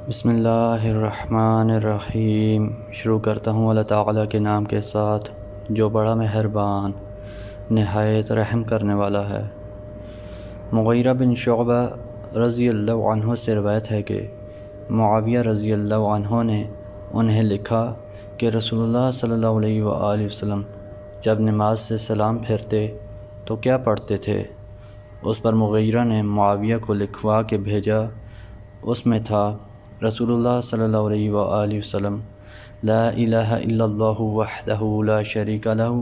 بسم اللہ الرحمن الرحیم۔ شروع کرتا ہوں اللہ تعالیٰ کے نام کے ساتھ جو بڑا مہربان نہایت رحم کرنے والا ہے۔ مغیرہ بن شعبہ رضی اللہ عنہ سے روایت ہے کہ معاویہ رضی اللہ عنہ نے انہیں لکھا کہ رسول اللہ صلی اللہ علیہ وآلہ وسلم جب نماز سے سلام پھیرتے تو کیا پڑھتے تھے؟ اس پر مغیرہ نے معاویہ کو لکھوا کے بھیجا۔ اس میں تھا رسول اللہ صلی اللہ علیہ وآلہ وسلم لا الہ الا اللہ وحدہ لا شریک لہ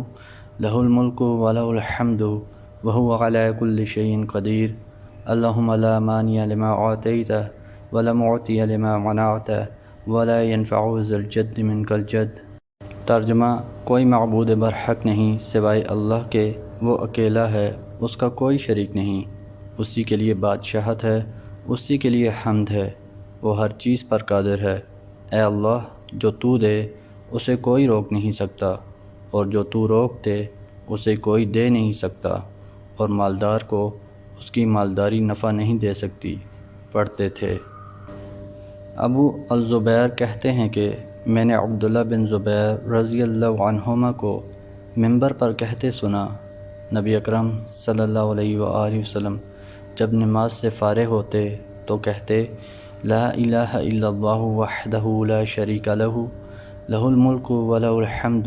لہ الملک ولہ الحمد وہو علی کل شیء قدیر اللہم لا مانع لما اعطیت ولا معطی لما منعت ولا ينفع ذا الجد منک الجد۔ ترجمہ: کوئی معبود برحق نہیں سوائے اللہ کے، وہ اکیلا ہے، اس کا کوئی شریک نہیں، اسی کے لیے بادشاہت ہے، اسی کے لیے حمد ہے، وہ ہر چیز پر قادر ہے۔ اے اللہ، جو تو دے اسے کوئی روک نہیں سکتا، اور جو تو روک دے اسے کوئی دے نہیں سکتا، اور مالدار کو اس کی مالداری نفع نہیں دے سکتی۔ پڑھتے تھے۔ ابو الزبیر کہتے ہیں کہ میں نے عبداللہ بن زبیر رضی اللہ عنہما کو منبر پر کہتے سنا، نبی اکرم صلی اللہ علیہ وآلہ وسلم جب نماز سے فارغ ہوتے تو کہتے لا الہ الا اللہ وحدہ لا شریک لہ لہ الملک ولہ الحمد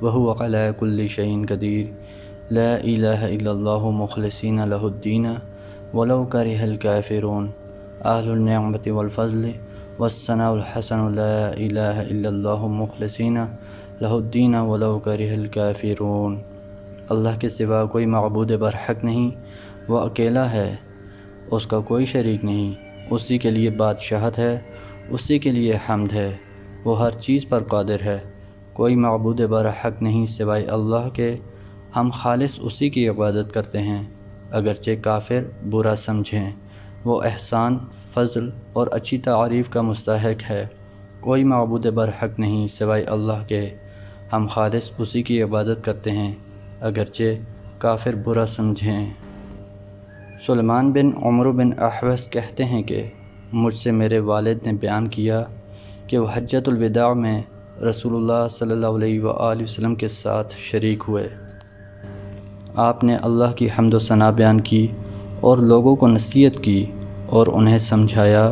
وہو علی کل شیء قدیر لا الہ الا اللہ مخلصین لہ الدین ولو کرہ الکافرون اہل النعمت والفضل والثناء الحسن لا الہ الا اللہ مخلصین لہ الدین ولو کرہ الکافرون۔ اللہ کے سوا کوئی معبود برحق نہیں، وہ اکیلا ہے، اس کا کوئی شریک نہیں، اسی کے لیے بادشاہت ہے، اسی کے لیے حمد ہے، وہ ہر چیز پر قادر ہے۔ کوئی معبود برحق نہیں سوائے اللہ کے، ہم خالص اسی کی عبادت کرتے ہیں، اگرچہ کافر برا سمجھیں۔ وہ احسان، فضل اور اچھی تعریف کا مستحق ہے۔ کوئی معبود برحق نہیں سوائے اللہ کے، ہم خالص اسی کی عبادت کرتے ہیں، اگرچہ کافر برا سمجھیں۔ سلیمان بن عمرو بن احوص کہتے ہیں کہ مجھ سے میرے والد نے بیان کیا کہ وہ حجۃ الوداع میں رسول اللہ صلی اللہ علیہ وآلہ وسلم کے ساتھ شریک ہوئے۔ آپ نے اللہ کی حمد و ثنا بیان کی اور لوگوں کو نصیحت کی اور انہیں سمجھایا۔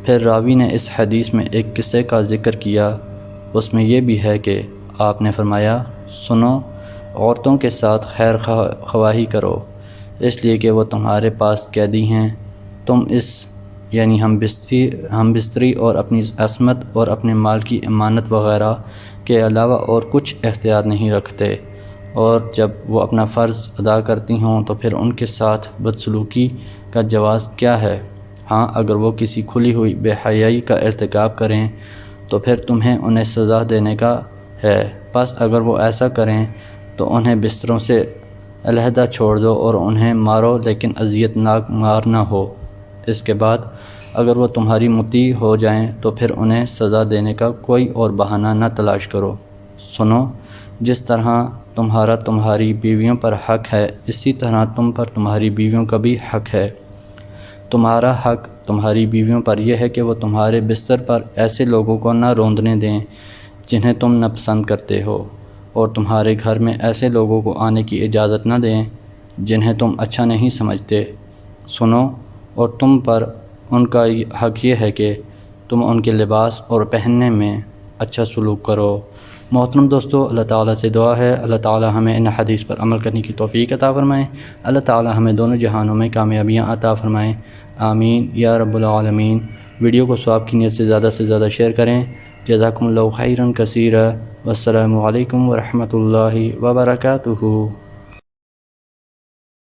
پھر راوی نے اس حدیث میں ایک قصے کا ذکر کیا، اس میں یہ بھی ہے کہ آپ نے فرمایا سنو، عورتوں کے ساتھ خیر خواہی کرو، اس لیے کہ وہ تمہارے پاس قیدی ہیں، تم اس یعنی ہم بستری اور اپنی عصمت اور اپنے مال کی امانت وغیرہ کے علاوہ اور کچھ اختیار نہیں رکھتے، اور جب وہ اپنا فرض ادا کرتی ہوں تو پھر ان کے ساتھ بدسلوکی کا جواز کیا ہے؟ ہاں، اگر وہ کسی کھلی ہوئی بے حیائی کا ارتکاب کریں تو پھر تمہیں انہیں سزا دینے کا ہے، پس اگر وہ ایسا کریں تو انہیں بستروں سے علیحدہ چھوڑ دو اور انہیں مارو، لیکن اذیت ناک مار نہ ہو۔ اس کے بعد اگر وہ تمہاری مطیع ہو جائیں تو پھر انہیں سزا دینے کا کوئی اور بہانہ نہ تلاش کرو۔ سنو، جس طرح تمہارا تمہاری بیویوں پر حق ہے، اسی طرح تم پر تمہاری بیویوں کا بھی حق ہے۔ تمہارا حق تمہاری بیویوں پر یہ ہے کہ وہ تمہارے بستر پر ایسے لوگوں کو نہ روندنے دیں جنہیں تم ناپسند کرتے ہو، اور تمہارے گھر میں ایسے لوگوں کو آنے کی اجازت نہ دیں جنہیں تم اچھا نہیں سمجھتے۔ سنو، اور تم پر ان کا حق یہ ہے کہ تم ان کے لباس اور پہننے میں اچھا سلوک کرو۔ محترم دوستو، اللہ تعالیٰ سے دعا ہے اللہ تعالیٰ ہمیں ان حدیث پر عمل کرنے کی توفیق عطا فرمائیں، اللہ تعالیٰ ہمیں دونوں جہانوں میں کامیابیاں عطا فرمائیں، آمین یا رب العالمین۔ ویڈیو کو ثواب کی نیت سے زیادہ شیئر کریں۔ جزاکم اللہ خیرا کثیرا، والسلام علیکم ورحمۃ اللہ وبرکاتہ۔